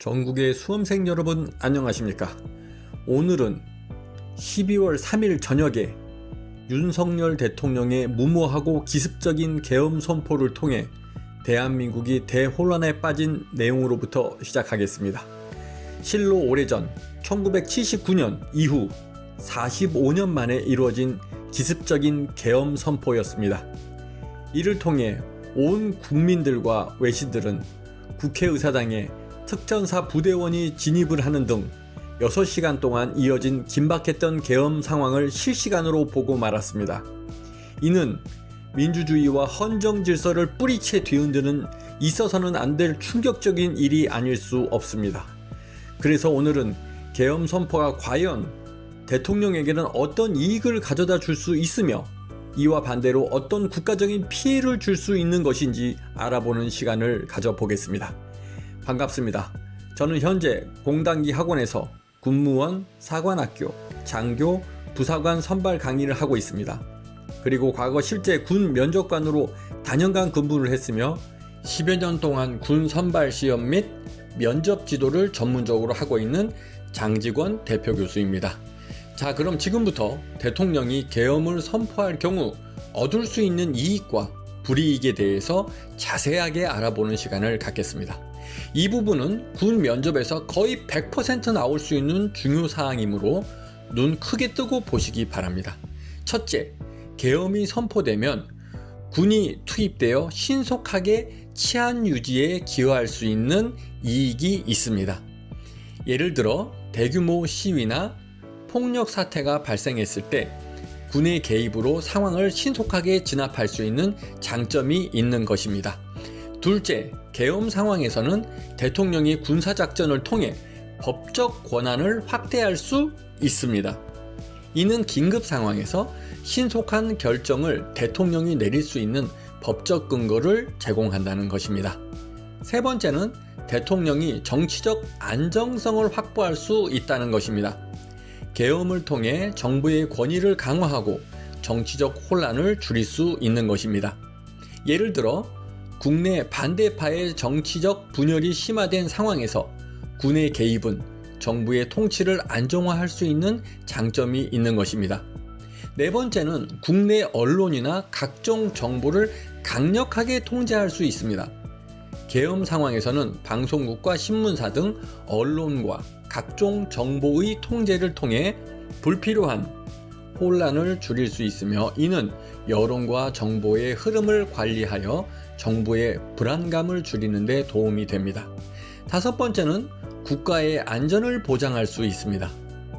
전국의 수험생 여러분 안녕하십니까? 오늘은 12월 3일 저녁에 윤석열 대통령의 무모하고 기습적인 계엄 선포를 통해 대한민국이 대혼란에 빠진 내용으로부터 시작하겠습니다. 실로 오래전 1979년 이후 45년 만에 이루어진 기습적인 계엄 선포였습니다. 이를 통해 온 국민들과 외신들은 국회의사당에 특전사 부대원이 진입을 하는 등 6시간 동안 이어진 긴박했던 계엄 상황을 실시간으로 보고 말았습니다. 이는 민주주의와 헌정 질서를 뿌리채 뒤흔드는 있어서는 안 될 충격적인 일이 아닐 수 없습니다. 그래서 오늘은 계엄 선포가 과연 대통령에게는 어떤 이익을 가져다 줄 수 있으며 이와 반대로 어떤 국가적인 피해를 줄 수 있는 것인지 알아보는 시간을 가져보겠습니다. 반갑습니다. 저는 현재 공단기 학원에서 군무원, 사관학교, 장교, 부사관 선발 강의를 하고 있습니다. 그리고 과거 실제 군 면접관으로 단연간 근무를 했으며 10여 년 동안 군 선발 시험 및 면접 지도를 전문적으로 하고 있는 장직원 대표 교수입니다. 자, 그럼 지금부터 대통령이 계엄을 선포할 경우 얻을 수 있는 이익과 불이익에 대해서 자세하게 알아보는 시간을 갖겠습니다. 이 부분은 군 면접에서 거의 100% 나올 수 있는 중요 사항이므로 눈 크게 뜨고 보시기 바랍니다. 첫째, 계엄이 선포되면 군이 투입되어 신속하게 치안 유지에 기여할 수 있는 이익이 있습니다. 예를 들어 대규모 시위나 폭력 사태가 발생했을 때 군의 개입으로 상황을 신속하게 진압할 수 있는 장점이 있는 것입니다. 둘째, 계엄 상황에서는 대통령이 군사작전을 통해 법적 권한을 확대할 수 있습니다. 이는 긴급 상황에서 신속한 결정을 대통령이 내릴 수 있는 법적 근거를 제공한다는 것입니다. 세 번째는 대통령이 정치적 안정성을 확보할 수 있다는 것입니다. 계엄을 통해 정부의 권위를 강화하고 정치적 혼란을 줄일 수 있는 것입니다. 예를 들어 국내 반대파의 정치적 분열이 심화된 상황에서 군의 개입은 정부의 통치를 안정화할 수 있는 장점이 있는 것입니다. 네 번째는 국내 언론이나 각종 정보를 강력하게 통제할 수 있습니다. 계엄 상황에서는 방송국과 신문사 등 언론과 각종 정보의 통제를 통해 불필요한 혼란을 줄일 수 있으며 이는 여론과 정보의 흐름을 관리하여 정부의 불안감을 줄이는 데 도움이 됩니다. 다섯 번째는 국가의 안전을 보장할 수 있습니다.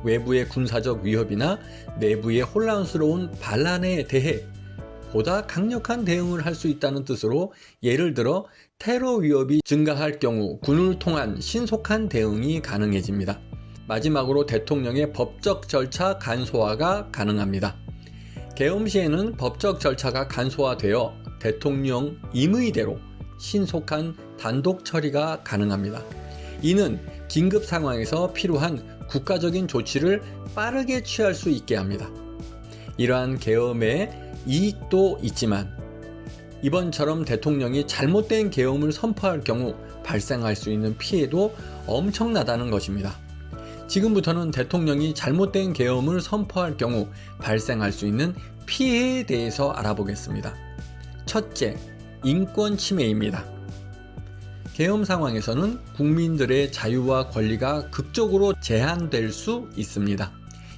외부의 군사적 위협이나 내부의 혼란스러운 반란에 대해 보다 강력한 대응을 할 수 있다는 뜻으로 예를 들어 테러 위협이 증가할 경우 군을 통한 신속한 대응이 가능해집니다. 마지막으로 대통령의 법적 절차 간소화가 가능합니다. 계엄 시에는 법적 절차가 간소화되어 대통령 임의대로 신속한 단독 처리가 가능합니다. 이는 긴급 상황에서 필요한 국가적인 조치를 빠르게 취할 수 있게 합니다. 이러한 계엄의 이익도 있지만 이번처럼 대통령이 잘못된 계엄을 선포할 경우 발생할 수 있는 피해도 엄청나다는 것입니다. 지금부터는 대통령이 잘못된 계엄을 선포할 경우 발생할 수 있는 피해에 대해서 알아보겠습니다. 첫째, 인권 침해입니다. 계엄 상황에서는 국민들의 자유와 권리가 극적으로 제한될 수 있습니다.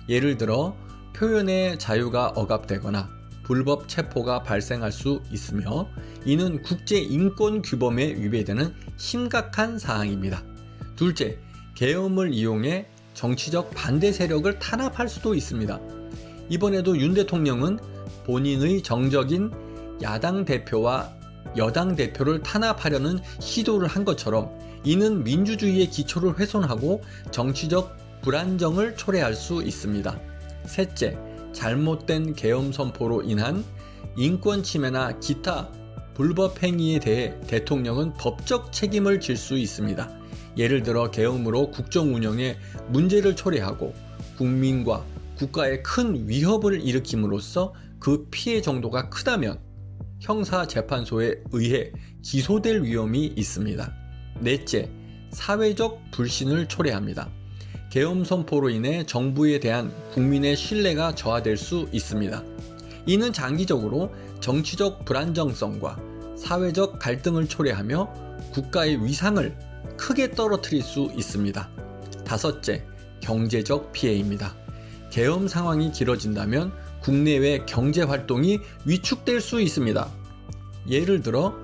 예를 들어 표현의 자유가 억압되거나 불법 체포가 발생할 수 있으며 이는 국제 인권 규범에 위배되는 심각한 사항입니다. 둘째, 계엄을 이용해 정치적 반대 세력을 탄압할 수도 있습니다. 이번에도 윤 대통령은 본인의 정적인 야당 대표와 여당 대표를 탄압하려는 시도를 한 것처럼 이는 민주주의의 기초를 훼손하고 정치적 불안정을 초래할 수 있습니다. 셋째, 잘못된 계엄 선포로 인한 인권 침해나 기타 불법 행위에 대해 대통령은 법적 책임을 질 수 있습니다. 예를 들어 계엄으로 국정 운영에 문제를 초래하고 국민과 국가에 큰 위협을 일으킴으로써 그 피해 정도가 크다면 형사재판소에 의해 기소될 위험이 있습니다. 넷째, 사회적 불신을 초래합니다. 계엄 선포로 인해 정부에 대한 국민의 신뢰가 저하될 수 있습니다. 이는 장기적으로 정치적 불안정성과 사회적 갈등을 초래하며 국가의 위상을 크게 떨어뜨릴 수 있습니다. 다섯째, 경제적 피해입니다. 계엄 상황이 길어진다면 국내외 경제 활동이 위축될 수 있습니다. 예를 들어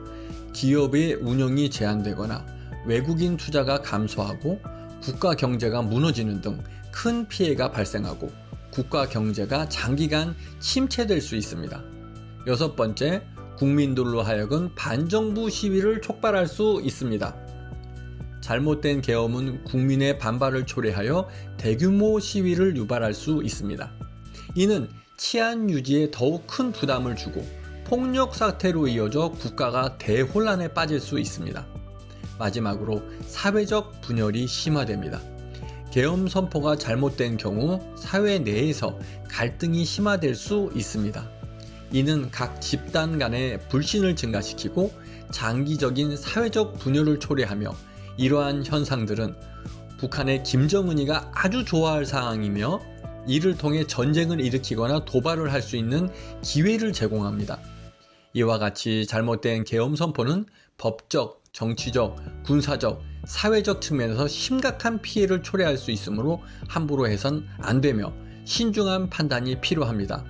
기업의 운영이 제한되거나 외국인 투자가 감소하고 국가 경제가 무너지는 등 큰 피해가 발생하고 국가 경제가 장기간 침체될 수 있습니다. 여섯 번째, 국민들로 하여금 반정부 시위를 촉발할 수 있습니다. 잘못된 계엄은 국민의 반발을 초래하여 대규모 시위를 유발할 수 있습니다. 이는 치안 유지에 더욱 큰 부담을 주고 폭력 사태로 이어져 국가가 대혼란에 빠질 수 있습니다. 마지막으로 사회적 분열이 심화됩니다. 계엄 선포가 잘못된 경우 사회 내에서 갈등이 심화될 수 있습니다. 이는 각 집단 간의 불신을 증가시키고 장기적인 사회적 분열을 초래하며 이러한 현상들은 북한의 김정은이가 아주 좋아할 상황이며 이를 통해 전쟁을 일으키거나 도발을 할 수 있는 기회를 제공합니다. 이와 같이 잘못된 계엄 선포는 법적, 정치적, 군사적, 사회적 측면에서 심각한 피해를 초래할 수 있으므로 함부로 해선 안 되며 신중한 판단이 필요합니다.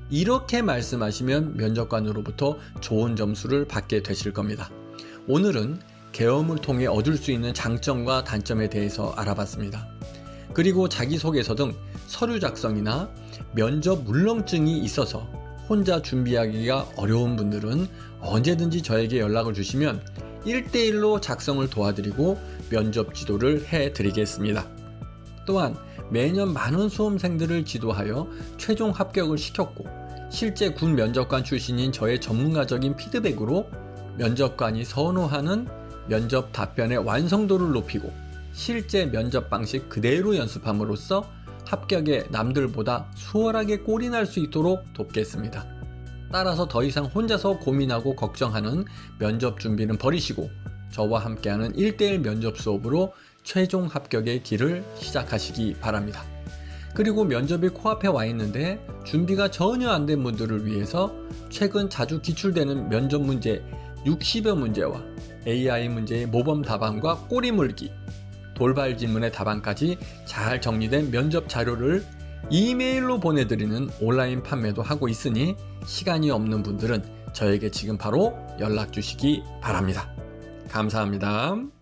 이렇게 말씀하시면 면접관으로부터 좋은 점수를 받게 되실 겁니다. 오늘은 계엄을 통해 얻을 수 있는 장점과 단점에 대해서 알아봤습니다. 그리고 자기소개서 등 서류 작성이나 면접 물렁증이 있어서 혼자 준비하기가 어려운 분들은 언제든지 저에게 연락을 주시면 1대1로 작성을 도와드리고 면접 지도를 해드리겠습니다. 또한 매년 많은 수험생들을 지도하여 최종 합격을 시켰고 실제 군 면접관 출신인 저의 전문가적인 피드백으로 면접관이 선호하는 면접 답변의 완성도를 높이고 실제 면접 방식 그대로 연습함으로써 합격에 남들보다 수월하게 골이 날 수 있도록 돕겠습니다. 따라서 더 이상 혼자서 고민하고 걱정하는 면접 준비는 버리시고 저와 함께하는 1대1 면접 수업으로 최종 합격의 길을 시작하시기 바랍니다. 그리고 면접이 코앞에 와 있는데 준비가 전혀 안 된 분들을 위해서 최근 자주 기출되는 면접 문제 60여 문제와 AI 문제의 모범 답안과 꼬리 물기, 돌발 질문의 답안까지 잘 정리된 면접 자료를 이메일로 보내드리는 온라인 판매도 하고 있으니 시간이 없는 분들은 저에게 지금 바로 연락 주시기 바랍니다. 감사합니다.